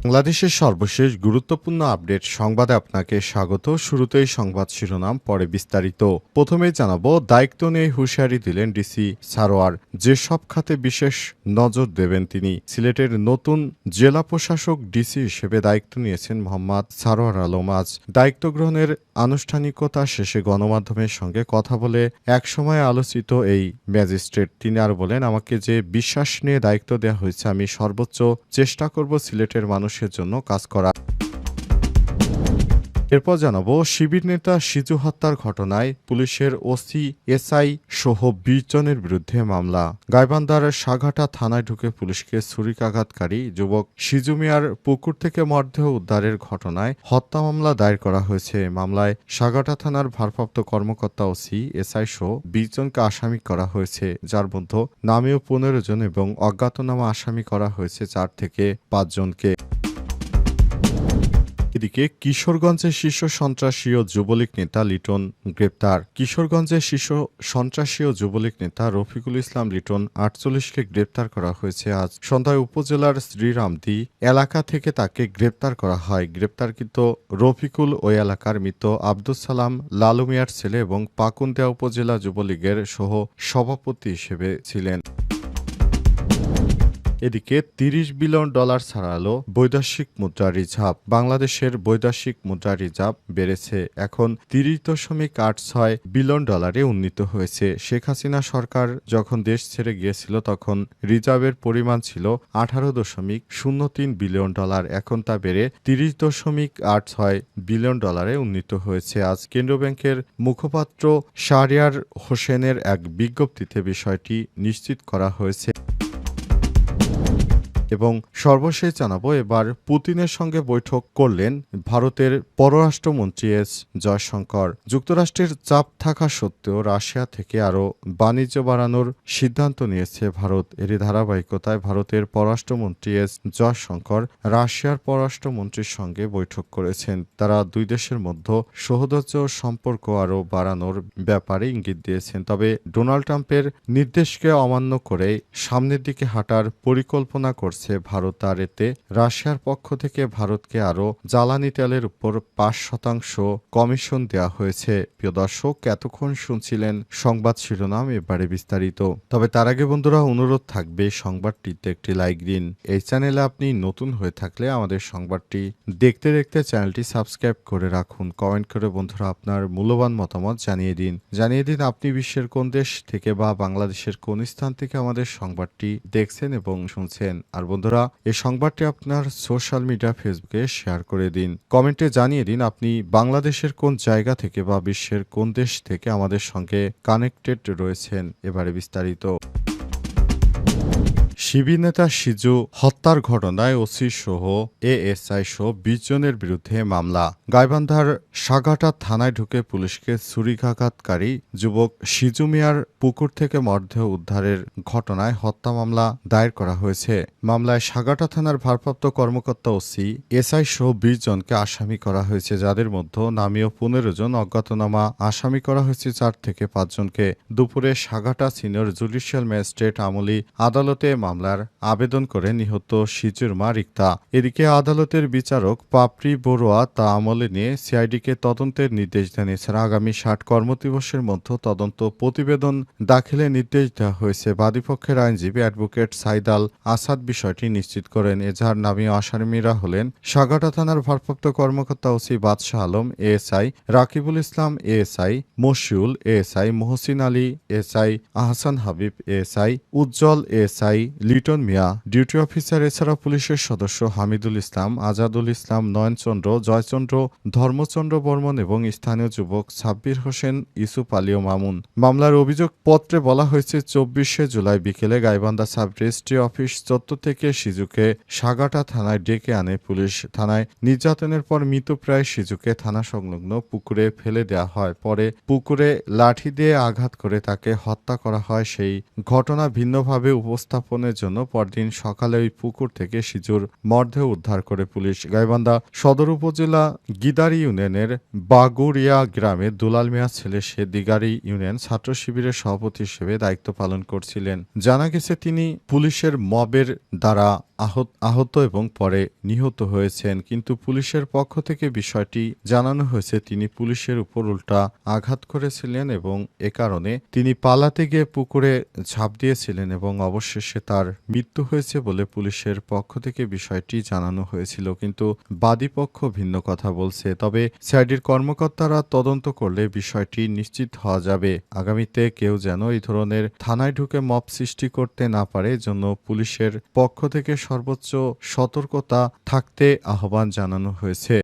বাংলাদেশের সর্বশেষ গুরুত্বপূর্ণ আপডেট সংবাদে আপনাকে স্বাগত। শুরুতেই সংবাদ শিরোনাম, পরে বিস্তারিত। প্রথমেই জানাবো, দায়িত্ব নিয়ে হুঁশিয়ারি দিলেন ডিসি সারোয়ার, যেসব খাতে বিশেষ নজর দেবেন তিনি। সিলেটের নতুন জেলা প্রশাসক ডিসি হিসেবে দায়িত্ব নিয়েছেন মোহাম্মদ সারোয়ার আলম। আজ দায়িত্ব গ্রহণের আনুষ্ঠানিকতা শেষে গণমাধ্যমের সঙ্গে কথা বলে একসময় আলোচিত এই ম্যাজিস্ট্রেট তিনি আর বলেন, আমাকে যে বিশ্বাস নিয়ে দায়িত্ব দেওয়া হয়েছে, আমি সর্বোচ্চ চেষ্টা করব সিলেটের মানুষের জন্য কাজ করা। এরপর জানাবো, শিবির নেতা সিজু হত্যার ঘটনায় পুলিশের ওসি এসআই সহ ২০ জনের বিরুদ্ধে মামলা। গাইবান্ধার সাঘাটা থানায় ঢুকে পুলিশকে ছুরিকাঘাতকারী যুবক সিজু মিয়ার পুকুর থেকে মরদেহ উদ্ধারের ঘটনায় হত্যা মামলা দায়ের করা হয়েছে। মামলায় সাঘাটা থানার ভারপ্রাপ্ত কর্মকর্তা ওসি এসআই সহ ২০ জনকে আসামি করা হয়েছে, যার মধ্যে নামীয় ১৫ জন এবং অজ্ঞাতনামা আসামি করা হয়েছে ৪ থেকে ৫ জনকে। এদিকে কিশোরগঞ্জের শীর্ষ সন্ত্রাসী ও যুবলীগ নেতা লিটন গ্রেপ্তার। কিশোরগঞ্জের শীর্ষ সন্ত্রাসী ও যুবলীগ নেতা রফিকুল ইসলাম লিটন ৪৮কে গ্রেপ্তার করা হয়েছে। আজ সন্ধ্যায় উপজেলার শ্রীরামদি এলাকা থেকে তাকে গ্রেপ্তার করা হয়। গ্রেপ্তারকৃত রফিকুল ওই এলাকার মৃত আব্দুস সালাম লালু মিয়ার ছেলে এবং পাকুন্দিয়া উপজেলা যুবলীগের সহ সভাপতি হিসেবে ছিলেন। এদিকে $৩০ বিলিয়ন ছাড়ালো বৈদেশিক মুদ্রা রিজার্ভ। বাংলাদেশের বৈদেশিক মুদ্রা রিজার্ভ বেড়েছে, এখন $৩০.৮৬ বিলিয়ন উন্নীত হয়েছে। শেখ হাসিনা সরকার যখন দেশ ছেড়ে গিয়েছিল তখন রিজার্ভের পরিমাণ ছিল $১৮.03 বিলিয়ন, এখন তা বেড়ে $৩০.৮৬ বিলিয়ন উন্নীত হয়েছে। আজ কেন্দ্রীয় ব্যাংকের মুখপাত্র শাহরিয়ার হোসেনের এক বিজ্ঞপ্তিতে বিষয়টি নিশ্চিত করা হয়েছে। এবং সর্বশেষ জানাবো, এবার পুতিনের সঙ্গে বৈঠক করলেন ভারতের পররাষ্ট্রমন্ত্রী এস জয়শঙ্কর। যুক্তরাষ্ট্রের চাপ থাকা সত্ত্বেও রাশিয়া থেকে আরও বাণিজ্য বাড়ানোর সিদ্ধান্ত নিয়েছে ভারত। এরই ধারাবাহিকতায় ভারতের পররাষ্ট্রমন্ত্রী এস জয়শঙ্কর রাশিয়ার পররাষ্ট্রমন্ত্রীর সঙ্গে বৈঠক করেছেন। তারা দুই দেশের মধ্যে সহোদর্য সম্পর্ক আরও বাড়ানোর ব্যাপারে ইঙ্গিত দিয়েছেন। তবে ডোনাল্ড ট্রাম্পের নির্দেশকে অমান্য করে সামনের দিকে হাঁটার পরিকল্পনা করছে ভারত। আর এতে রাশিয়ার পক্ষ থেকে ভারতকে আরও জ্বালানি তেলের উপর ৫% কমিশন দেওয়া হয়েছে। প্রিয় দর্শক, এতক্ষণ শুনছিলেন সংবাদ শিরোনাম, এবারে বিস্তারিত। তবে তার আগে বন্ধুরা, অনুরোধ থাকবে সংবাদটিতে একটি লাইক দিন। এই চ্যানেলে আপনি নতুন হয়ে থাকলে আমাদের সংবাদটি দেখতে দেখতে চ্যানেলটি সাবস্ক্রাইব করে রাখুন। কমেন্ট করে বন্ধুরা আপনার মূল্যবান মতামত জানিয়ে দিন আপনি বিশ্বের কোন দেশ থেকে বা বাংলাদেশের কোন স্থান থেকে আমাদের সংবাদটি দেখছেন এবং শুনছেন। আর বন্ধুরা, এই সংবাদটি আপনার সোশ্যাল মিডিয়া ফেসবুকে শেয়ার করে দিন। কমেন্টে জানিয়ে দিন আপনি বাংলাদেশের কোন জায়গা থেকে বা বিশ্বের কোন দেশ থেকে আমাদের সঙ্গে কানেক্টেড রয়েছেন। এবারে বিস্তারিত। শিবির নেতা সিজু হত্যার ঘটনায় ওসি সহ এএসআই সহ ২০ জনের বিরুদ্ধে মামলা। গাইবান্ধার সাঘাটা থানায় ঢুকে পুলিশকে ছুরিকাঘাতকারী যুবক সিজু মিয়ার পুকুর থেকে মরদেহ উদ্ধারের ঘটনায় হত্যা মামলা দায়ের করা হয়েছে। মামলায় সাঘাটা থানার ভারপ্রাপ্ত কর্মকর্তা ওসি এসআই সহ ২০ জনকে আসামি করা হয়েছে, যাদের মধ্যে নামীয় ১৫ জন, অজ্ঞাতনামা আসামি করা হয়েছে ৪ থেকে ৫ জনকে। দুপুরে সাঘাটা সিনিয়র জুডিশিয়াল ম্যাজিস্ট্রেট আমলি আদালতে মামলার আবেদন করে নিহত সিজুর মা রিক্তা। এদিকে আদালতের বিচারক পাপড়ি বড়ুয়া তা আমলে নিয়ে সিআইডিকে তদন্তের নির্দেশ দেন। এছাড়া আগামী ৬০ কর্মদিবসের মধ্যে তদন্ত প্রতিবেদন দাখিলের নির্দেশ দেওয়া হয়েছে। বাদীপক্ষের আইনজীবী অ্যাডভোকেট সাইদাল আসাদ বিষয়টি নিশ্চিত করেন। এজাহার নামীয় আসামিরা হলেন সাঘাটা থানার ভারপ্রাপ্ত কর্মকর্তা OC Badshah Alam ASI, Rakibul Islam ASI, Moshiul ASI, Mohsin Ali SI, Ahsan Habib ASI, Ujjal ASI, Liton Mia duty officer. এছাড়া পুলিশের সদস্য হামিদুল ইসলাম, আজাদুল ইসলাম, নয়নচন্দ্র, জয়চন্দ্র, ধর্মচন্দ্র বর্মন এবং স্থানীয় যুবক সাব্বির হোসেন, ইসুফ আলী ও মামুন। মামলার অভিযোগপত্রে বলা হয়েছে ২৪শে জুলাই বিকেলে গাইবান্ধা সাব রেজিস্ট্রি অফিস চত্বর থেকে সিজুকে সাঘাটা থানায় ডেকে আনে পুলিশ। থানায় নির্যাতনের পর মৃতপ্রায় সিজুকে থানা সংলগ্ন পুকুরে ফেলে দেওয়া হয়। পরে পুকুরে লাঠি দিয়ে আঘাত করে তাকে হত্যা করা হয়। সেই ঘটনা ভিন্নভাবে উপস্থাপনের পোস্টমর্টমের জন্য পরদিন সকালে ওই পুকুর থেকে শিজুর মরদেহ উদ্ধার করে পুলিশ। গাইবান্ধা সদর উপজেলা গিদারি ইউনিয়নের বাগুড়িয়া গ্রামে দুলাল মিয়ার ছেলে সে দিগারি ইউনিয়ন ছাত্র শিবিরের সভাপতি হিসেবে দায়িত্ব পালন করছিলেন। জানা গেছে তিনি পুলিশের মবের দ্বারা আহত এবং পরে নিহত হয়েছেন, কিন্তু পুলিশের পক্ষ থেকে বিষয়টি জানানো হয়েছে তিনি পুলিশের উপর উল্টা আঘাত করেছিলেন এবং এ কারণে তিনি পালাতে গিয়ে পুকুরে ঝাঁপ দিয়েছিলেন এবং অবশেষে তার মৃত্যু হয়েছে বলে পুলিশের পক্ষ থেকে বিষয়টি জানানো হয়েছিল, কিন্তু বাদীপক্ষ ভিন্ন কথা বলছে। তবে সিআইডির কর্মকর্তারা তদন্ত করলে বিষয়টি নিশ্চিত হওয়া যাবে। আগামীতে কেউ যেন এই ধরনের থানায় ঢুকে মব সৃষ্টি করতে না পারে, জন্য পুলিশের পক্ষ থেকে সর্বোচ্চ সতর্কতা থাকতে আহ্বান জানানো হয়েছে।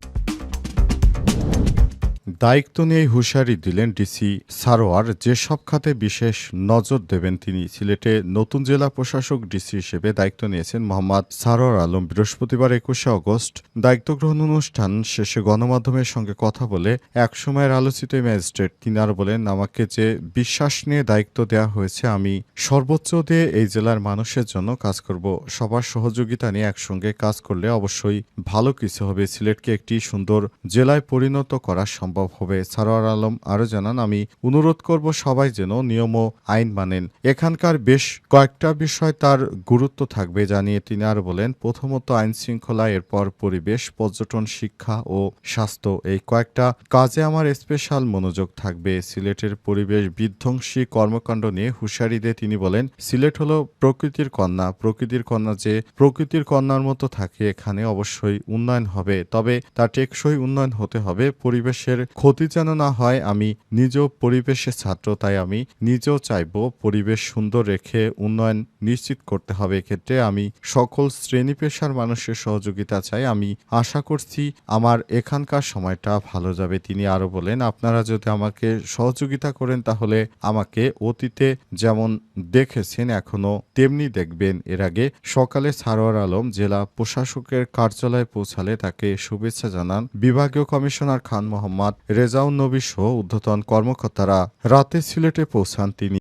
দায়িত্ব নিয়ে হুঁশিয়ারি দিলেন ডিসি সারোয়ার, যেসব খাতে বিশেষ নজর দেবেন তিনি। সিলেটে নতুন জেলা প্রশাসক ডিসি হিসেবে দায়িত্ব নিয়েছেন মোহাম্মদ সারোয়ার আলম। বৃহস্পতিবার 21শে আগস্ট দায়িত্ব গ্রহণ অনুষ্ঠান শেষে গণমাধ্যমের সঙ্গে কথা বলে একসময়ের আলোচিত ম্যাজিস্ট্রেট তিনি আরও বলেন, আমাকে যে বিশ্বাস নিয়ে দায়িত্ব দেওয়া হয়েছে আমি সর্বোচ্চ দিয়ে এই জেলার মানুষের জন্য কাজ করব। সবার সহযোগিতা নিয়ে একসঙ্গে কাজ করলে অবশ্যই ভালো কিছু হবে। সিলেটকে একটি সুন্দর জেলায় পরিণত করা সম্ভব হবে। সারোয়ার আলম আরও জানান, আমি অনুরোধ করব সবাই যেন নিয়ম ও আইন মানেন। এখানকার বেশ কয়েকটা বিষয় তার গুরুত্ব থাকবে জানিয়ে তিনি আরও বলেন, প্রথমত আইন শৃঙ্খলা, এরপর পরিবেশ, পর্যটন, শিক্ষা ও স্বাস্থ্য, এই কয়েকটা কাজে আমার স্পেশাল মনোযোগ থাকবে। সিলেটের পরিবেশ বিধ্বংসী কর্মকাণ্ড নিয়ে হুঁশিয়ারি দিয়ে তিনি বলেন, সিলেট হলো প্রকৃতির কন্যা। প্রকৃতির কন্যা যে প্রকৃতির কন্যার মতো থাকে, এখানে অবশ্যই উন্নয়ন হবে, তবে তা টেকসই উন্নয়ন হতে হবে। পরিবেশের ক্ষতি যেন না হয়। আমি নিজেও পরিবেশের ছাত্র, তাই আমি নিজেও চাইব পরিবেশ সুন্দর রেখে উন্নয়ন নিশ্চিত করতে হবে। এক্ষেত্রে আমি সকল শ্রেণী পেশার মানুষের সহযোগিতা চাই। আমি আশা করছি আমার এখানকার সময়টা ভালো যাবে। তিনি আরও বলেন, আপনারা যদি আমাকে সহযোগিতা করেন তাহলে আমাকে অতীতে যেমন দেখেছেন এখনো তেমনি দেখবেন। এর আগে সকালে সারোয়ার আলম জেলা প্রশাসকের কার্যালয়ে পৌঁছালে তাকে শুভেচ্ছা জানান বিভাগীয় কমিশনার খান মোহাম্মদ রেজাউন নবী সহ ঊর্ধ্বতন কর্মকর্তারা। রাতে সিলেটে পৌঁছান তিনি।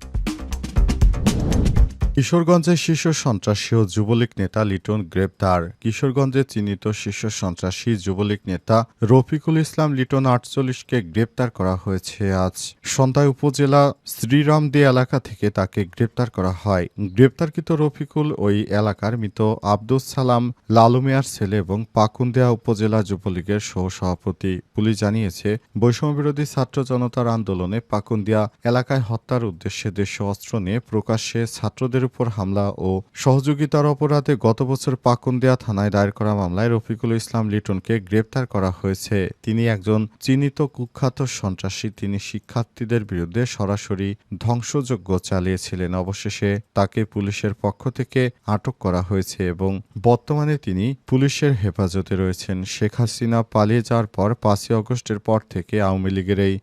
কিশোরগঞ্জের শীর্ষ সন্ত্রাসী ও যুবলীগ নেতা লিটন গ্রেপ্তার। কিশোরগঞ্জে চিহ্নিত শীর্ষ সন্ত্রাসী যুবলীগ নেতা রফিকুল ইসলাম লিটন ৪৮কে গ্রেপ্তার করা হয়েছে। আজ সন্ধ্যায় উপজেলা শ্রীরামদী এলাকা থেকে তাকে গ্রেপ্তার করা হয়। গ্রেপ্তারকৃত রফিকুল ওই এলাকার মৃত আব্দুস সালাম লালু মিয়ার ছেলে এবং পাকুন্দিয়া উপজেলা যুবলীগের সহসভাপতি। পুলিশ জানিয়েছে, বৈষম্যবিরোধী ছাত্র জনতার আন্দোলনে পাকুন্দিয়া এলাকায় হত্যার উদ্দেশ্যে দেশীয় অস্ত্র নিয়ে প্রকাশ্যে ছাত্রদের উপর হামলা ও সহযোগিতার অপরাধে গত বছর পাকুন্দিয়া থানায় দায়ের করা মামলায় রফিকুল ইসলাম লিটনকে গ্রেপ্তার করা হয়েছে। তিনি একজন চিহ্নিত কুখ্যাত সন্ত্রাসী। তিনি শিক্ষার্থীদের বিরুদ্ধে সরাসরি ধ্বংসযজ্ঞ চালিয়েছিলেন। অবশেষে তাকে পুলিশের পক্ষ থেকে আটক করা হয়েছে এবং বর্তমানে তিনি পুলিশের হেফাজতে রয়েছেন। শেখ হাসিনা পালিয়ে যাওয়ার পর ৫ই আগস্টের পর থেকে আওয়ামী লীগের এই